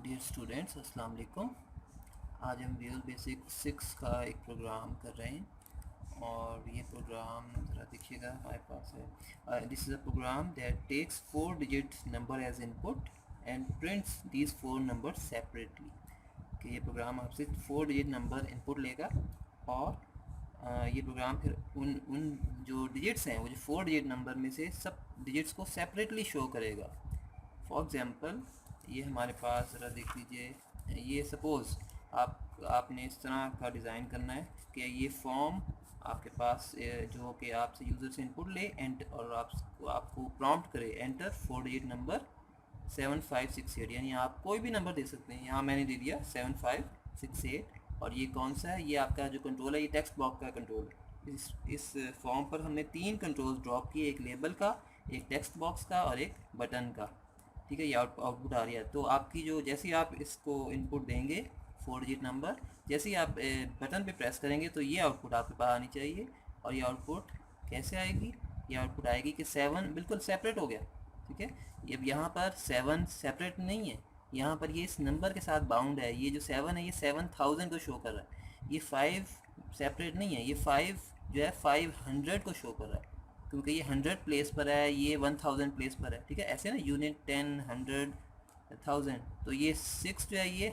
Dear students, अस्सलाम वालेकुम। आज हम विजुअल बेसिक 6 का एक प्रोग्राम कर रहे हैं और ये प्रोग्राम ज़रा देखिएगा हमारे पास है। This is a program that takes 4 digit number as input and prints these 4 number separately. कि ये प्रोग्राम आपसे 4 डिजिट नंबर इनपुट लेगा और ये प्रोग्राम फिर उन जो डिजिट्स हैं वो जो 4 डिजिट नंबर में से सब डिजिट्स को सेपरेटली शो करेगा। फॉर एग्ज़ाम्पल ये हमारे पास ज़रा देख लीजिए, ये सपोज़ आपने इस तरह का डिज़ाइन करना है कि ये फॉर्म आपके पास जो कि आपसे यूज़र से इनपुट ले और आपको प्रॉम्प्ट करे एंटर 4 डिजिट नंबर 7568, यानी आप कोई भी नंबर दे सकते हैं। यहाँ मैंने दे दिया 7568 और ये कौन सा है, ये आपका जो कंट्रोल है ये टेक्स्ट बॉक्स का कंट्रोल है। इस फॉर्म पर हमने 3 कंट्रोल्स ड्रॉप किए, एक लेबल का, एक टेक्स्ट बॉक्स का और एक बटन का। ठीक है, ये आउटपुट आ रही है। तो आपकी जो जैसे ही आप इसको इनपुट देंगे 4 डिजिट नंबर, जैसे ही आप बटन पे प्रेस करेंगे तो ये आउटपुट आपके पास आनी चाहिए। और ये आउटपुट कैसे आएगी, ये आउटपुट आएगी कि 7 बिल्कुल सेपरेट हो गया। ठीक है, अब यहाँ पर 7 सेपरेट नहीं है, यहाँ पर ये इस नंबर के साथ बाउंड है। ये जो 7 है ये 7000 को शो कर रहा है। ये 5 सेपरेट नहीं है, ये 5 जो है 500 को शो कर रहा है, क्योंकि ये 100 प्लेस पर है, ये 1000 प्लेस पर है। ठीक है, ऐसे ना यूनिट 10, 100, 1000। तो ये 6 जो है ये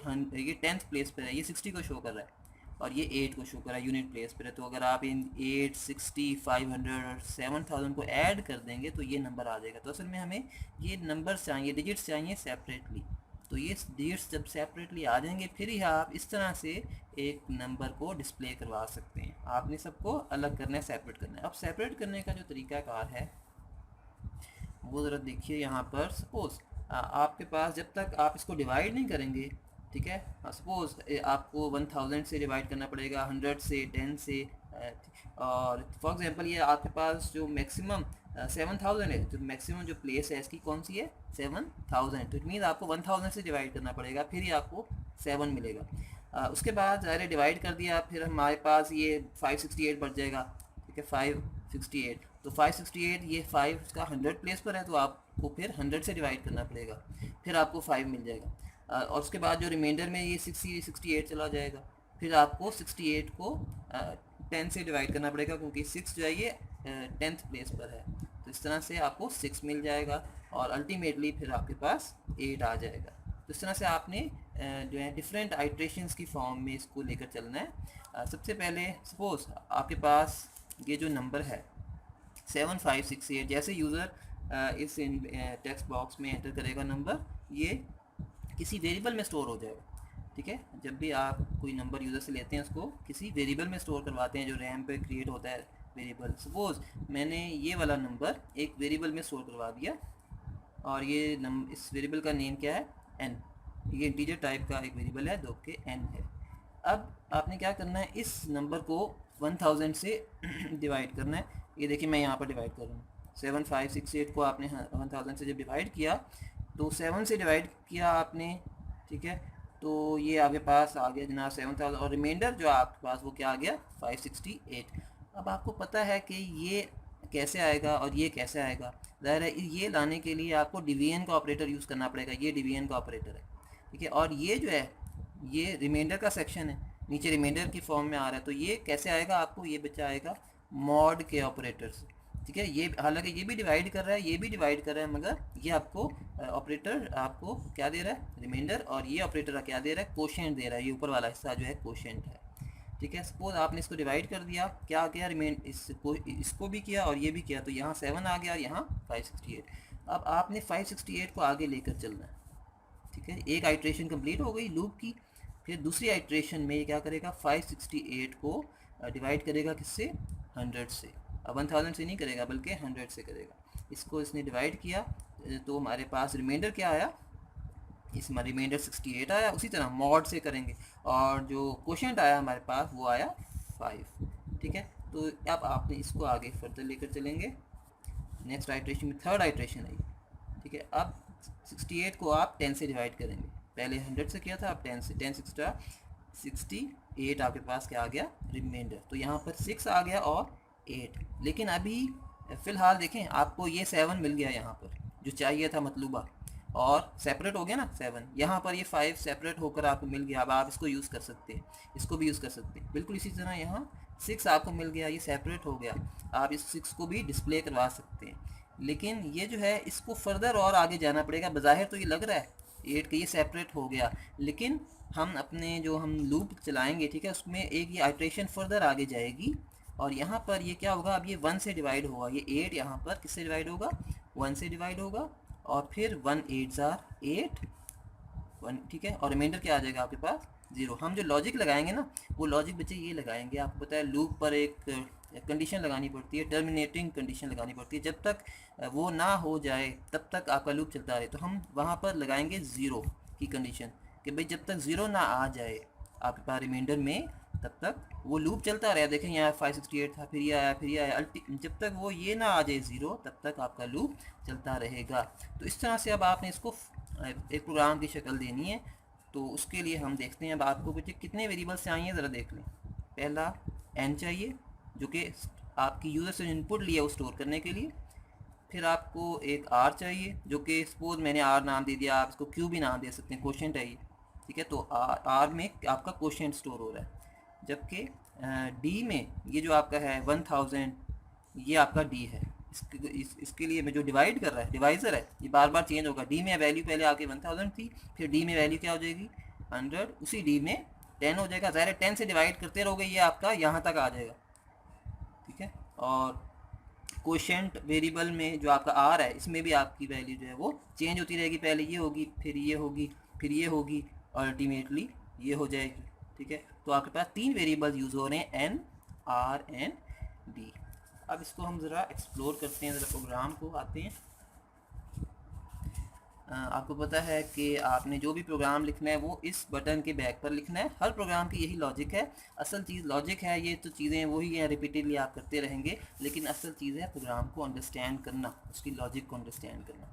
10th प्लेस पर है, ये 60 को शो कर रहा है और ये 8 को शो कर रहा है, यूनिट प्लेस पर है। तो अगर आप इन 8, 60, 500 और 7000 को ऐड कर देंगे तो ये नंबर आ जाएगा। तो असल में हमें ये नंबर्स चाहिए, डिजिट्स चाहिए सेपरेटली। तो ये डिजिट्स जब सेपरेटली आ जाएंगे फिर ही आप इस तरह से एक नंबर को डिस्प्ले करवा सकते हैं। आपने सबको अलग करना है, सेपरेट करना है। अब सेपरेट करने का जो तरीकाकार है वो ज़रा देखिए। यहाँ पर सपोज़ आपके पास जब तक आप इसको डिवाइड नहीं करेंगे, ठीक है, सपोज़ आपको 1000 से डिवाइड करना पड़ेगा, 100 से, 10 से, और फॉर एग्जांपल ये आपके पास जो मैक्सिमम 7000 है, तो मैक्सिमम जो प्लेस है इसकी कौन सी है, 7000। तो इट मीन आपको 1000 से डिवाइड करना पड़ेगा फिर ही आपको 7 मिलेगा। उसके बाद ज़ाहिर डिवाइड कर दिया, फिर हमारे पास ये 568 बढ़ जाएगा। ठीक है, 568, तो 568 ये 5 का 100 प्लेस पर है, तो आपको फिर 100 से डिवाइड करना पड़ेगा, फिर आपको 5 मिल जाएगा। और उसके बाद जो रिमाइंडर में ये 68 चला जाएगा, फिर आपको 68 को 10 से डिवाइड करना पड़ेगा, क्योंकि 6 जो है ये 10th प्लेस पर है। तो इस तरह से आपको 6 मिल जाएगा और अल्टीमेटली फिर आपके पास 8 आ जाएगा। तो इस तरह से आपने जो है डिफरेंट आइट्रेशंस की फॉर्म में इसको लेकर चलना है। सबसे पहले सपोज़ आपके पास ये जो नंबर है 7568, जैसे यूज़र इस टेक्स्ट बॉक्स में एंटर करेगा नंबर, ये किसी वेरिएबल में स्टोर हो जाएगा। ठीक है, जब भी आप कोई नंबर यूज़र से लेते हैं उसको किसी वेरिएबल में स्टोर करवाते हैं, जो रैम पे क्रिएट होता है वेरिएबल। सपोज़ मैंने ये वाला नंबर एक वेरिएबल में स्टोर करवा दिया और ये इस वेरिएबल का नेम क्या है, n। ये इंटीजर टाइप का एक वेरिएबल है जो कि n है। अब आपने क्या करना है, इस नंबर को 1000 से डिवाइड करना है। ये देखिए मैं यहाँ पर डिवाइड कर रहा हूँ, 7568 को आपने 1000 से जब डिवाइड किया तो 7 से डिवाइड किया आपने। ठीक है, तो ये आपके पास आ गया जनाब 7000 और रिमाइंडर जो आपके पास वो क्या आ गया, 568। अब आपको पता है कि ये कैसे आएगा और ये कैसे आएगा। ज़ाहिर है ये लाने के लिए आपको डिवीजन का ऑपरेटर यूज़ करना पड़ेगा, ये डिवीजन का ऑपरेटर है। ठीक है, और ये जो है ये रिमाइंडर का सेक्शन है, नीचे रिमाइंडर की फॉर्म में आ रहा है। तो ये कैसे आएगा, आपको ये बच्चा आएगा मॉड के ऑपरेटर से। ठीक है, ये हालांकि ये भी डिवाइड कर रहा है, ये भी डिवाइड कर रहा है, मगर ये आपको ऑपरेटर आपको क्या दे रहा है, रिमाइंडर, और ये ऑपरेटर क्या दे रहा है, कोशेंट दे रहा है। ये ऊपर वाला हिस्सा जो है कोशेंट है। ठीक है, सपोज आपने इसको डिवाइड कर दिया, क्या आ गया, इसको भी किया और ये भी किया, तो यहाँ 7 आ गया और यहाँ 568। अब आपने 568 को आगे लेकर चलना है। ठीक है, एक आइट्रेशन कंप्लीट हो गई लूप की, फिर दूसरी आइट्रेशन में ये क्या करेगा, 568 को डिवाइड करेगा किससे, 100 से। अब 1000 से नहीं करेगा बल्कि 100 से करेगा। इसको इसने डिवाइड किया तो हमारे पास रिमाइंडर क्या आया, इसमें रिमाइंडर 68 आया। उसी तरह मॉड से करेंगे और जो क्वोशेंट आया हमारे पास वो आया 5। ठीक है, तो अब आपने इसको आगे फर्दर लेकर चलेंगे। नेक्स्ट आइट्रेशन में थर्ड आइट्रेशन है। ठीक है, अब 68 को आप 10 से डिवाइड करेंगे, पहले 100 से किया था, अब 10 से, 10 एक्स्ट्रा 68 आपके पास क्या आ गया, रिमाइंडर। तो यहाँ पर 6 आ गया और 8। लेकिन अभी फ़िलहाल देखें आपको ये 7 मिल गया यहाँ पर जो चाहिए था मतलूबा। और सेपरेट हो गया ना 7, यहाँ पर ये 5 सेपरेट होकर आपको मिल गया। अब आप इसको यूज़ कर सकते हैं, इसको भी यूज़ कर सकते हैं। बिल्कुल इसी तरह यहाँ 6 आपको मिल गया, ये सेपरेट हो गया, आप इस 6 को भी डिस्प्ले करवा सकते हैं। लेकिन ये जो है इसको फर्दर और आगे जाना पड़ेगा। बज़ाहिर तो ये लग रहा है 8 का ये सेपरेट हो गया, लेकिन हम अपने जो हम लूप चलाएंगे, ठीक है, उसमें एक ये आइट्रेशन फर्दर आगे जाएगी और यहाँ पर ये क्या होगा, अब ये 1 से डिवाइड होगा। ये 8 यहाँ पर किससे डिवाइड होगा, 1 से डिवाइड होगा और फिर 1 8 8 1, ठीक है, और रिमाइंडर क्या आ जाएगा आपके पास 0। हम जो लॉजिक लगाएंगे ना, वो लॉजिक बच्चे ये लगाएंगे, आपको पता है लूप पर एक कंडीशन लगानी पड़ती है, टर्मिनेटिंग कंडीशन लगानी पड़ती है। जब तक वो ना हो जाए तब तक आपका लूप चलता रहे। तो हम वहाँ पर लगाएंगे 0 की कंडीशन कि भाई जब तक 0 ना आ जाए आपके पास रिमाइंडर में, तब तक वो लूप चलता रहा। देखें यहाँ 568 था, फिर ये आया, फिर ये आया, जब तक वो ये ना आ जाए 0 तब तक आपका लूप चलता रहेगा। तो इस तरह से अब आपने इसको एक प्रोग्राम की शक्ल देनी है। तो उसके लिए हम देखते हैं अब आपको कितने वेरिएबल्स चाहिए, ज़रा देख लें। पहला n चाहिए जो कि आपकी यूज़र से इनपुट लिया वो स्टोर करने के लिए। फिर आपको एक r चाहिए जो कि सपोज मैंने r नाम दे दिया, आप इसको q भी नाम दे सकते हैं, क्वोशेंट है ये, ठीक है। तो r में आपका क्वोशेंट स्टोर हो रहा है। जबकि d में ये जो आपका है 1000, ये आपका d है। इसके लिए मैं जो डिवाइड कर रहा है, डिवाइज़र है, ये बार बार चेंज होगा। d में वैल्यू पहले आपके 1000 थी, फिर d में वैल्यू क्या हो जाएगी 100, उसी d में 10 हो जाएगा। ज़ाहिर 10 से डिवाइड करते रहोगे, ये आपका यहाँ तक आ जाएगा, ठीक है। और क्वोशेंट वेरिएबल में जो आपका r है, इसमें भी आपकी वैल्यू जो है वो चेंज होती रहेगी। पहले ये होगी, फिर ये होगी, फिर ये होगी और अल्टीमेटली ये हो जाएगी, ठीक है। तो आपके पास 3 वेरिएबल्स यूज़ हो रहे हैं, n, r एंड d। अब इसको हम ज़रा एक्सप्लोर करते हैं, ज़रा प्रोग्राम को आते हैं। आपको पता है कि आपने जो भी प्रोग्राम लिखना है वो इस बटन के बैक पर लिखना है। हर प्रोग्राम की यही लॉजिक है। असल चीज़ लॉजिक है, ये तो चीज़ें वही हैं, रिपीटेडली आप करते रहेंगे, लेकिन असल चीज़ है प्रोग्राम को अंडरस्टैंड करना, उसकी लॉजिक को अंडरस्टैंड करना।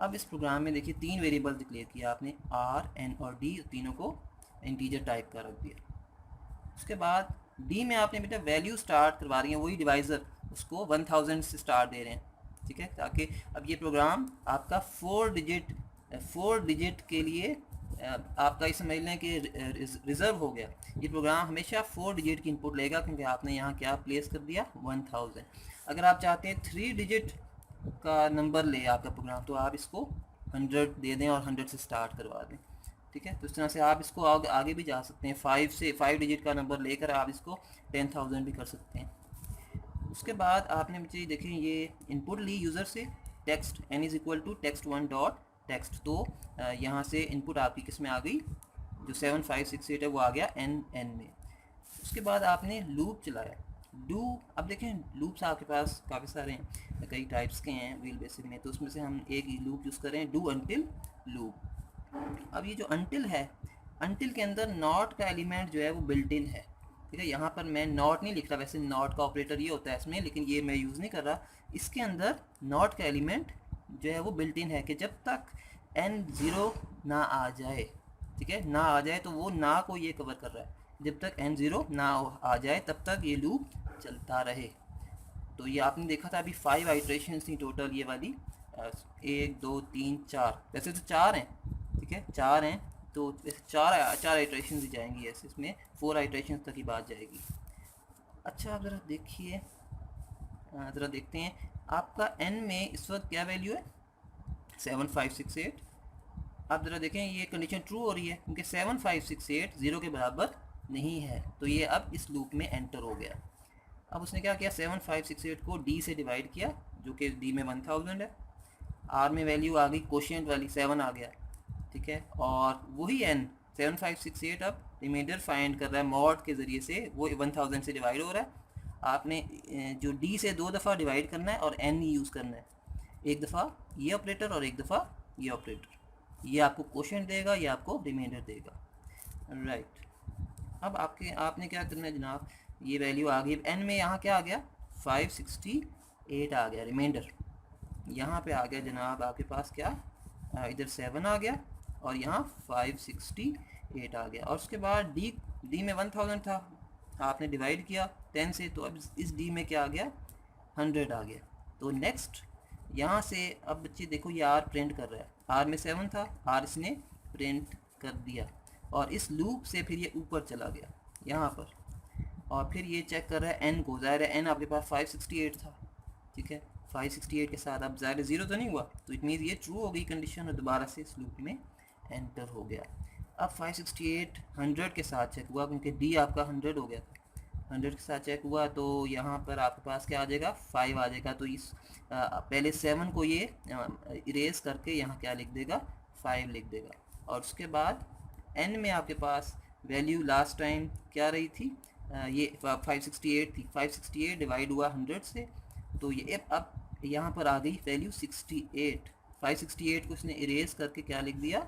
अब इस प्रोग्राम में देखिए 3 वेरिएबल डिक्लेयर किया आपने, r, n और d, तीनों को इंटीजर टाइप का रख दिया। उसके बाद d में आपने बेटा वैल्यू स्टार्ट करवा रही है, वही डिवाइज़र, उसको 1000 से स्टार्ट दे रहे हैं, ठीक है, ताकि अब ये प्रोग्राम आपका 4 डिजिट के लिए आपका ये समझ लें कि रिज़र्व हो गया। ये प्रोग्राम हमेशा 4 डिजिट की इनपुट लेगा, क्योंकि आपने यहाँ क्या प्लेस कर दिया 1000। अगर आप चाहते हैं 3 डिजिट का नंबर ले आपका प्रोग्राम, तो आप इसको 100 दे दें और 100 से स्टार्ट करवा दें, ठीक है। तो इस तरह से आप इसको आगे भी जा सकते हैं। 5 डिजिट का नंबर लेकर आप इसको 10,000 भी कर सकते हैं। उसके बाद आपने मुझे देखें ये इनपुट ली यूज़र से, text n is equal to text1 dot text. तो यहाँ से इनपुट आपकी किस में आ गई, जो 7568 है वो आ गया n में। उसके बाद आपने लूप चलाया, डू। अब देखें लूप्स आपके पास काफ़ी सारे हैं, कई टाइप्स के हैं व्हील बेसिस में, तो उसमें से हम एक लूप यूज़ करें, डू अनटिल लूप। अब ये जो अनटिल है, अनटिल के अंदर नॉट का एलिमेंट जो है वो बिल्ट इन है, ठीक है। यहाँ पर मैं नॉट नहीं लिख रहा, वैसे नॉट का ऑपरेटर ये होता है इसमें, लेकिन ये मैं यूज़ नहीं कर रहा। इसके अंदर नॉट का एलिमेंट जो है वो बिल्ट इन है कि जब तक n 0 ना आ जाए, ठीक है, ना आ जाए, तो वो ना को ये कवर कर रहा है, जब तक n 0 ना आ जाए तब तक ये लूप चलता रहे। तो ये आपने देखा था अभी 5 आइट्रेशन थी टोटल, ये वाली 1 2 3 4, वैसे तो 4 हैं, ठीक है, 4 हैं, तो चार आइट्रेशन ही जाएंगी ऐसे, इसमें 4 आइट्रेशन तक ही बात जाएगी। अच्छा आप ज़रा देखिए, ज़रा देखते हैं आपका n में इस वक्त क्या वैल्यू है 7568। आप ज़रा देखें ये कंडीशन ट्रू हो रही है, क्योंकि 7568 0 के बराबर नहीं है, तो ये अब इस लूप में एंटर हो गया। अब उसने क्या किया, 7568 को d से डिवाइड किया, जो कि d में 1000 है, r में वैल्यू आ गई क्वोशिएंट वाली 7 आ गया, ठीक है, और वही n 7568 अब रिमाइंडर फाइंड कर रहा है मॉड के ज़रिए से, वो 1000 से डिवाइड हो रहा है। आपने जो d से 2 दफ़ा डिवाइड करना है और n यूज़ करना है, एक दफ़ा ये ऑपरेटर और एक दफ़ा ये ऑपरेटर, ये आपको क्वोशिएंट देगा, ये आपको रिमाइंडर देगा, राइट। अब आपने क्या करना है जनाब, ये वैल्यू आ गई, n में यहाँ क्या आ गया 568 आ गया, रिमाइंडर यहाँ पे आ गया जनाब आपके पास क्या, इधर 7 आ गया और यहाँ 568 आ गया। और उसके बाद d में 1000 था, आपने डिवाइड किया 10 से, तो अब इस d में क्या आ गया 100 आ गया। तो नेक्स्ट यहाँ से अब बच्चे देखो ये आर प्रिंट कर रहा है, आर में 7 था, आर इसने प्रिंट कर दिया और इस लूप से फिर ये ऊपर चला गया यहाँ पर और फिर ये चेक कर रहा है एन को। ज़ाहिर है एन आपके पास 568 था, ठीक है। 568 के साथ अब ज़ाहिर 0 तो नहीं हुआ, तो इट मीन्स ये ट्रू हो गई कंडीशन और दोबारा से इस लूप में एंटर हो गया। अब 568 100 के साथ चेक हुआ क्योंकि डी आपका 100 हो गया था, 100 के साथ चेक हुआ तो यहाँ पर आपके पास क्या आ जाएगा 5 आ जाएगा। तो इस पहले 7 को ये इरेज करके यहाँ क्या लिख देगा 5 लिख देगा और उसके बाद n में आपके पास वैल्यू लास्ट टाइम क्या रही थी, ये 568 थी, 568 डिवाइड हुआ 100 से तो ये अब यहाँ पर आ गई वैल्यू 68। 568 को इसने इरेज करके क्या लिख दिया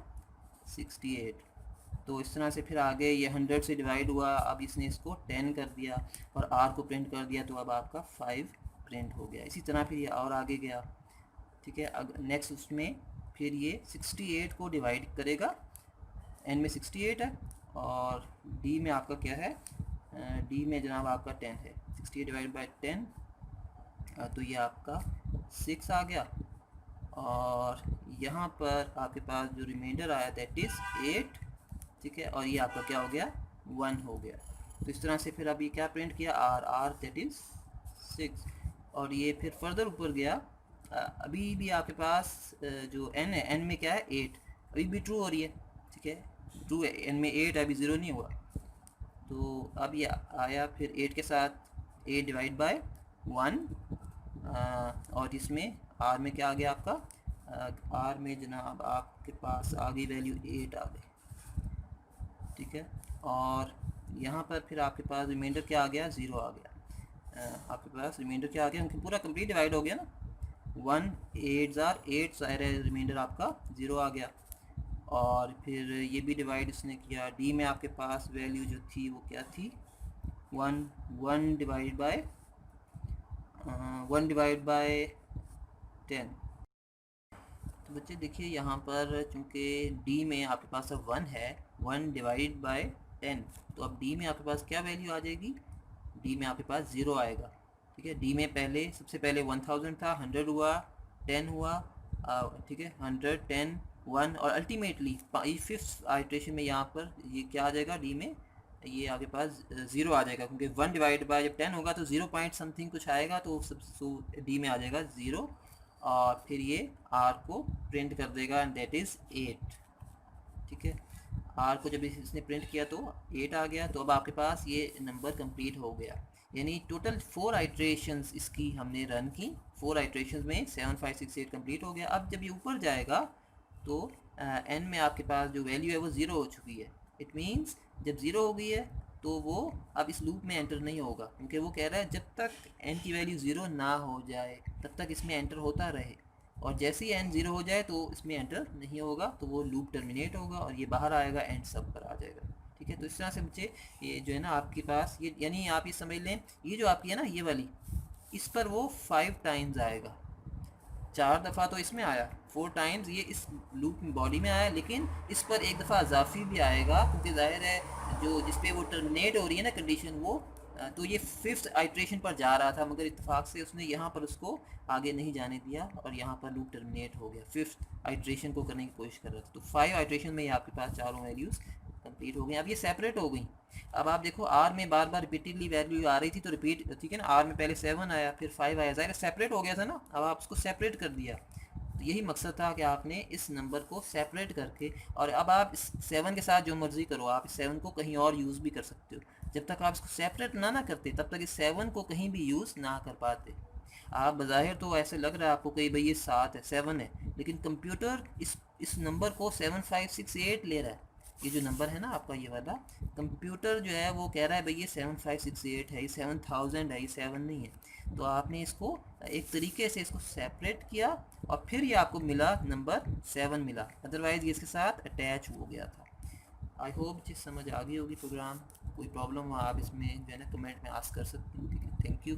68। तो इस तरह से फिर आगे ये 100 से डिवाइड हुआ, अब इसने इसको 10 कर दिया और r को प्रिंट कर दिया तो अब आपका 5 प्रिंट हो गया। इसी तरह फिर ये और आगे गया, ठीक है। नेक्स्ट उसमें फिर ये 68 को डिवाइड करेगा, n में 68 है और d में आपका क्या है, d में जनाब आपका 10 है। 68 डिवाइड बाई 10 तो ये आपका 6 आ गया और यहाँ पर आपके पास जो रिमाइंडर आया दैट इज़ 8, ठीक है। और ये आपका क्या हो गया 1 हो गया। तो इस तरह से फिर अभी क्या प्रिंट किया r दैट इज़ 6 और ये फिर फर्दर ऊपर गया। अभी भी आपके पास जो n है, n में क्या है 8, अभी भी ट्रू हो रही है, ठीक है, ट्रू है, n में 8 अभी 0 नहीं हुआ। तो अब ये आया फिर 8 के साथ 8 डिवाइड बाय 1 और इसमें r में क्या आ गया आपका, r में जनाब आपके पास आ गई वैल्यू 8 आ गई, ठीक है। और यहाँ पर फिर आपके पास रिमाइंडर क्या आ गया 0 आ गया। आपके पास रिमाइंडर क्या आ गया क्योंकि पूरा कंप्लीट डिवाइड हो गया ना, 1 8 8 ज़ाहिर है रिमाइंडर आपका 0 आ गया। और फिर ये भी डिवाइड इसने किया, डी में आपके पास वैल्यू जो थी वो क्या थी 1 डिवाइड बाय 10। तो बच्चे देखिए यहाँ पर चूँकि डी में आपके पास अब 1 है, 1 डिवाइड बाय 10, तो अब डी में आपके पास क्या वैल्यू आ जाएगी, डी में आपके पास 0 आएगा, ठीक है। डी में पहले सबसे पहले 1000 था, 100 हुआ, 10 हुआ, ठीक है, 100 10 1 और अल्टीमेटली 5th आइट्रेशन में यहाँ पर ये क्या आ जाएगा डी में, ये आपके पास 0 आ जाएगा क्योंकि 1 डिवाइड बाय जब 10 होगा तो 0 पॉइंट समथिंग कुछ आएगा तो सब डी में आ जाएगा 0 और फिर ये r को प्रिंट कर देगा एंड दैट इज़ 8, ठीक है। r को जब इसने प्रिंट किया तो 8 आ गया। तो अब आपके पास ये नंबर कंप्लीट हो गया, यानी टोटल 4 आइट्रेशंस इसकी हमने रन की, 4 आइट्रेशंस में 7 5 6 8 कंप्लीट हो गया। अब जब ये ऊपर जाएगा तो n में आपके पास जो वैल्यू है वो 0 हो चुकी है। इट मीन्स जब 0 हो गई है तो वो अब इस लूप में एंटर नहीं होगा क्योंकि वो कह रहा है जब तक n की वैल्यू 0 ना हो जाए तब तक इसमें एंटर होता रहे और जैसे ही n 0 हो जाए तो इसमें एंटर नहीं होगा तो वो लूप टर्मिनेट होगा और ये बाहर आएगा एंड सब पर आ जाएगा, ठीक है। तो इस तरह से बच्चे ये जो है ना आपके पास ये, यानी आप ये समझ लें ये जो आपकी है ना ये वाली, इस पर वो 5 टाइम्स आएगा, 4 दफ़ा तो इसमें आया, 4 टाइम्स ये इस लूप बॉडी में आया, लेकिन इस पर एक दफ़ा इजाफी भी आएगा क्योंकि जाहिर है जो जिस पे वो टर्मिनेट हो रही है ना कंडीशन वो, तो ये 5th आइट्रेशन पर जा रहा था मगर इत्तेफाक से उसने यहाँ पर उसको आगे नहीं जाने दिया और यहाँ पर लूप टर्मिनेट हो गया, 5th आइट्रेशन को करने की कोशिश कर रहा था। तो 5 आइट्रेशन में ये आपके पास चारों वैल्यूज़ कंप्लीट हो गई। अब ये सेपरेट हो गई। अब आप देखो आर में बार बार रिपीटेडली वैल्यू आ रही थी तो रिपीट, ठीक है ना, आर में पहले 7 आया फिर 5 आया, ज़ाहिर सेपरेट हो गया था ना, अब आप उसको सेपरेट कर दिया। तो यही मकसद था कि आपने इस नंबर को सेपरेट करके, और अब आप इस 7 के साथ जो मर्ज़ी करो, आप इस 7 को कहीं और यूज़ भी कर सकते हो। जब तक आप इसको सेपरेट ना करते तब तक इस 7 को कहीं भी यूज़ ना कर पाते। आप बज़ाहिर तो ऐसे लग रहा है आपको कि भाई ये 7 है 7 है, लेकिन कंप्यूटर इस नंबर को 7568 ले रहा है। ये जो नंबर है ना आपका ये वाला, कंप्यूटर जो है वो कह रहा है भाई ये 7568 है, ये 7000 है, ये 7 नहीं है। तो आपने इसको एक तरीके से इसको सेपरेट किया और फिर ये आपको मिला नंबर 7 मिला, अदरवाइज़ ये इसके साथ अटैच हो गया था। आई होप चीज़ समझ आ गई होगी प्रोग्राम। कोई प्रॉब्लम हो आप इसमें जो है ना कमेंट में आस्क कर सकते हैं, ठीक है। Thank you.